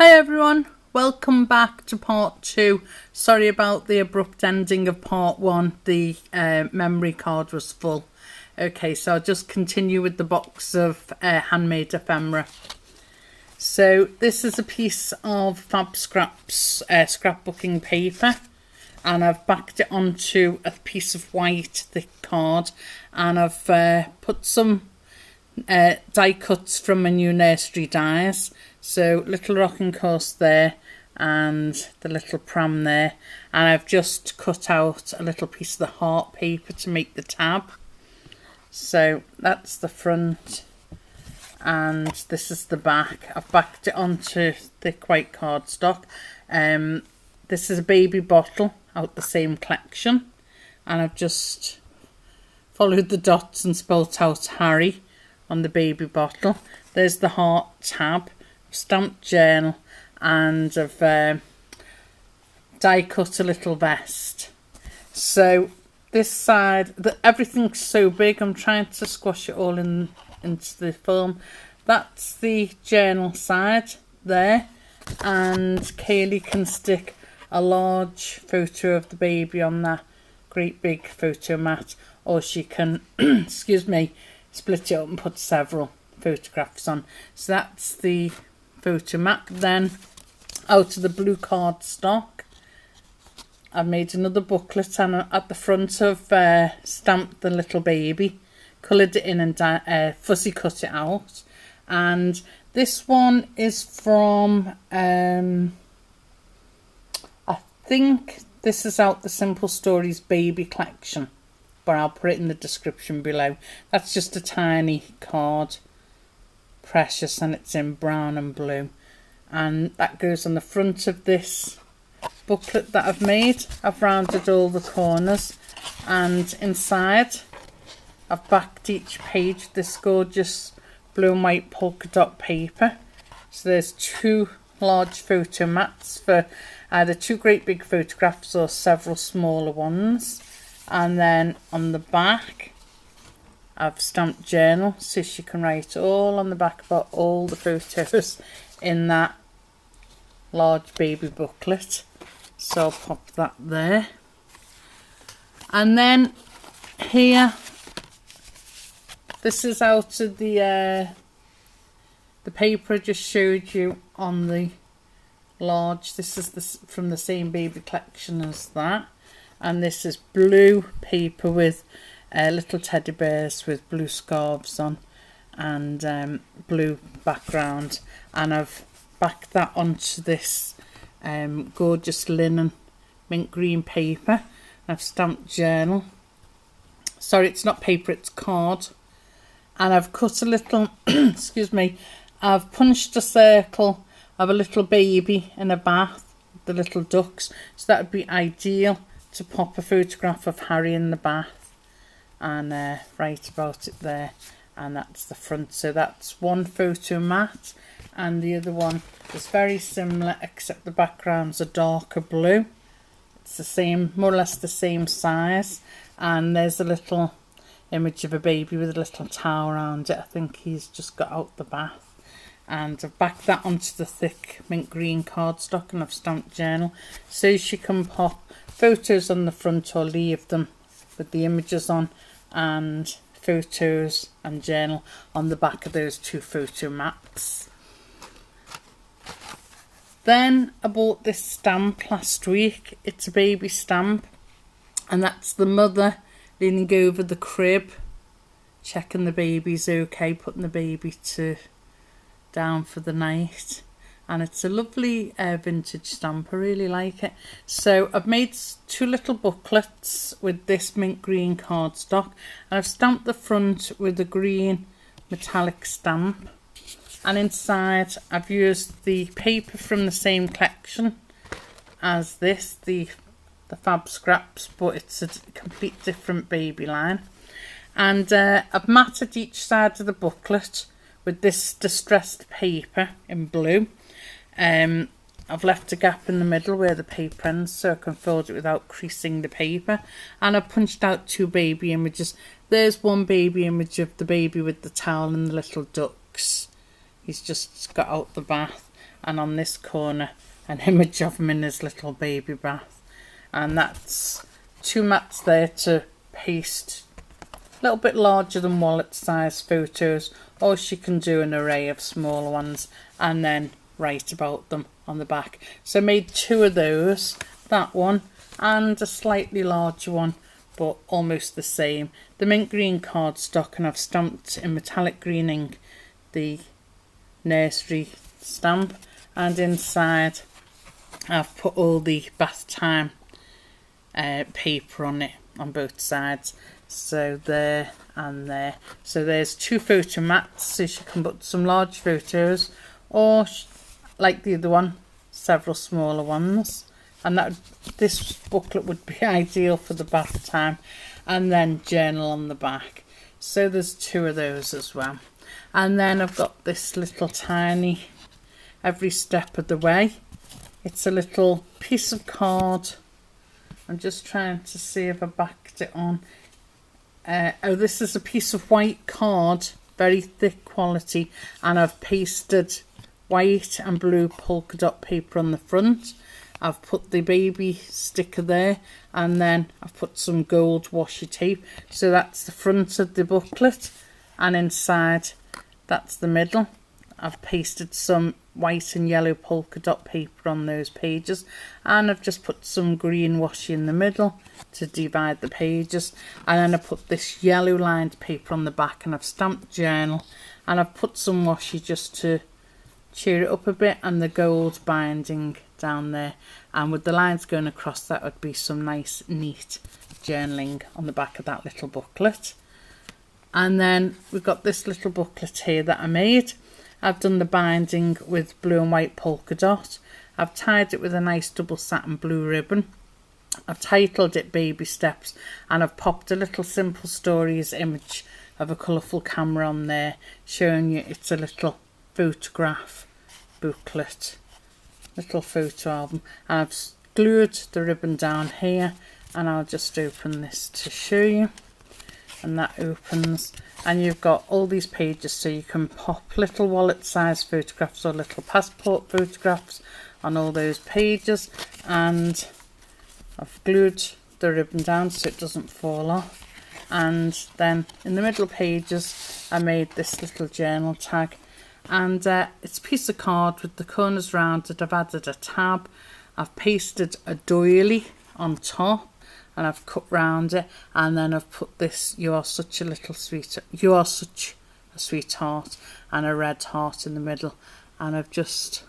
Hi everyone, welcome back to part 2. Sorry about the abrupt ending of part 1, the memory card was full. Okay, so I'll just continue with the box of handmade ephemera. So this is a piece of Fab Scraps scrapbooking paper, and I've backed it onto a piece of white thick card, and I've put some die cuts from my new nursery dies. So little rocking course there and the little pram there, and I've just cut out a little piece of the heart paper to make the tab. So that's the front and this is the back. I've backed it onto thick white cardstock. This is a baby bottle out the same collection, and I've just followed the dots and spelt out Harry on the baby bottle. There's the heart tab, stamped journal, and I've die cut a little vest. So this side, everything's so big, I'm trying to squash it all into the film. That's the journal side there, and Kaylee can stick a large photo of the baby on that great big photo mat, or she can excuse me, split it up and put several photographs on. So that's the photo mat. Then out of the blue cardstock I've made another booklet, and at the front I've stamped the little baby, coloured it in and fussy cut it out. And this one is from I think this is out the Simple Stories baby collection, but I'll put it in the description below. That's just a tiny card, precious, and it's in brown and blue, and that goes on the front of this booklet that I've made. I've rounded all the corners, and inside I've backed each page with this gorgeous blue and white polka dot paper. So there's 2 large photo mats for either 2 great big photographs or several smaller ones. And then on the back I've stamped journal, so she can write all on the back about all the photos in that large baby booklet. So I'll pop that there. And then here, this is out of the paper I just showed you on the large. This is from the same baby collection as that. And this is blue paper with little teddy bears with blue scarves on, and blue background. And I've backed that onto this gorgeous linen mint green paper. I've stamped journal. Sorry, it's not paper, it's card. And I've cut a little, excuse me, I've punched a circle of a little baby in a bath, the little ducks. So that would be ideal to pop a photograph of Harry in the bath and write about it there. And that's the front. So that's one photo mat, and the other one is very similar, except the background's a darker blue. It's the same, more or less the same size, and there's a little image of a baby with a little towel around it. I think he's just got out the bath. And I've backed that onto the thick mint green cardstock, and I've stamped journal, so she can pop photos on the front or leave them with the images on, and photos and journal on the back of those 2 photo mats. Then I bought this stamp last week. It's a baby stamp, and that's the mother leaning over the crib, checking the baby's okay, putting the baby down for the night. And it's a lovely vintage stamp. I really like it. So I've made 2 little booklets with this mint green cardstock, and I've stamped the front with a green metallic stamp. And inside I've used the paper from the same collection as this, the Fab Scraps, but it's a complete different baby line. And I've matted each side of the booklet with this distressed paper in blue. I've left a gap in the middle where the paper ends, so I can fold it without creasing the paper. And I've punched out 2 baby images. There's one baby image of the baby with the towel and the little ducks. He's just got out the bath. and on this corner an image of him in his little baby bath. And that's 2 mats there to paste a little bit larger than wallet size photos, or she can do an array of smaller ones and then write about them on the back. So I made 2 of those, that one and a slightly larger one, but almost the same. The mint green cardstock, and I've stamped in metallic green ink the nursery stamp, and inside I've put all the bath time paper on it on both sides, so there and there. So there's 2 photo mats, so she can put some large photos, or like the other one, several smaller ones. And that this booklet would be ideal for the bath time, and then journal on the back. So there's 2 of those as well. And then I've got this little tiny every step of the way. It's a little piece of card. I'm just trying to see if I backed it on. Oh, this is a piece of white card, very thick quality, and I've pasted white and blue polka dot paper on the front. I've put the baby sticker there, and then I've put some gold washi tape. So that's the front of the booklet, and inside that's the middle. I've pasted some white and yellow polka dot paper on those pages, and I've just put some green washi in the middle to divide the pages, and then I put this yellow lined paper on the back, and I've stamped journal, and I've put some washi just to cheer it up a bit, and the gold binding down there, and with the lines going across, that would be some nice neat journaling on the back of that little booklet. And then we've got this little booklet here that I made. I've done the binding with blue and white polka dot. I've tied it with a nice double satin blue ribbon. I've titled it Baby Steps, and I've popped a little Simple Stories image of a colourful camera on there, showing you it's a little photograph booklet, little photo album. And I've glued the ribbon down here, and I'll just open this to show you. And that opens, and you've got all these pages, so you can pop little wallet size photographs or little passport photographs on all those pages. And I've glued the ribbon down so it doesn't fall off. And then in the middle pages I made this little journal tag, and it's a piece of card with the corners rounded. I've added a tab, I've pasted a doily on top, and I've cut round it, and then I've put this "You are such a little sweet, you are such a sweetheart," and a red heart in the middle. And I've just,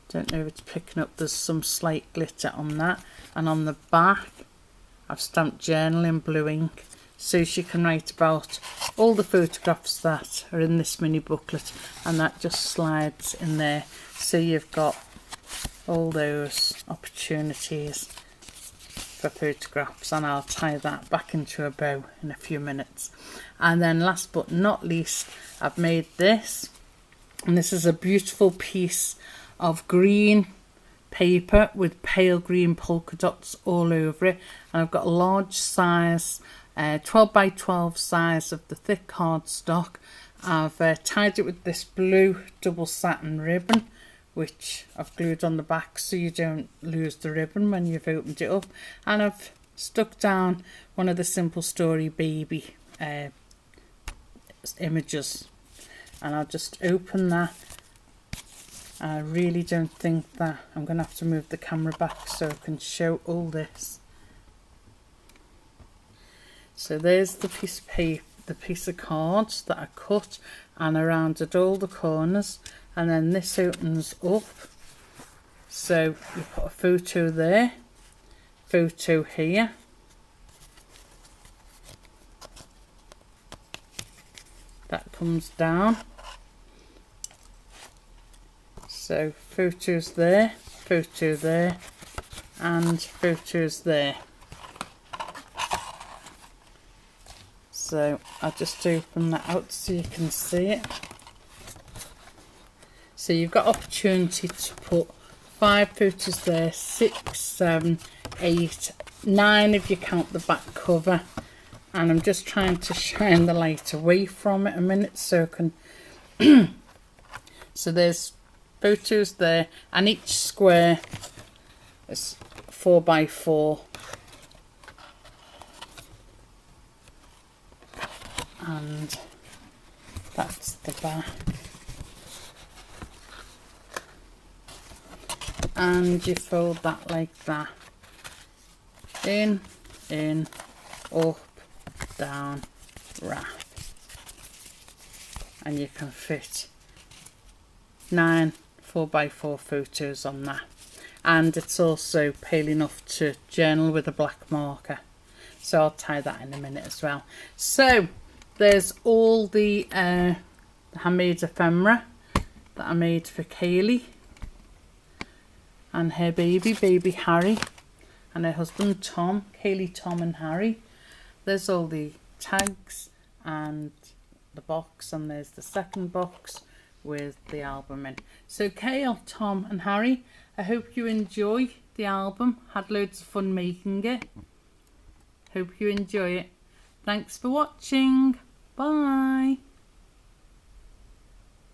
don't know if it's picking up, there's some slight glitter on that. And on the back I've stamped journal in blue ink, so she can write about all the photographs that are in this mini booklet, and that just slides in there, so you've got all those opportunities for photographs. And I'll tie that back into a bow in a few minutes. And then last but not least, I've made this, and this is a beautiful piece of green paper with pale green polka dots all over it, and I've got a large size 12 by 12 size of the thick cardstock. I've tied it with this blue double satin ribbon, which I've glued on the back so you don't lose the ribbon when you've opened it up. And I've stuck down one of the Simple Story baby images, and I'll just open that. I really don't think that I'm going to have to move the camera back so I can show all this. So there's the piece of paper, the piece of cards that I cut, and I rounded all the corners. And then this opens up, so you put a photo there, photo here, that comes down, so photos there, photo there, and photos there. So I'll just open that out so you can see it. So you've got opportunity to put 5 photos there, 6, 7, 8, 9 if you count the back cover. And I'm just trying to shine the light away from it a minute so I can so there's photos there, and each square is 4x4. And that's the back. And you fold that like that. In, up, down, wrap. And you can fit 9 4x4 photos on that. And it's also pale enough to journal with a black marker. So I'll tie that in a minute as well. So there's all the handmade ephemera that I made for Kaylee and her baby Harry, and her husband Tom. Kaylee, Tom and Harry. There's all the tags and the box, and there's the second box with the album in. So Kaylee, Tom and Harry, I hope you enjoy the album. Had loads of fun making it. Hope you enjoy it. Thanks for watching. Bye.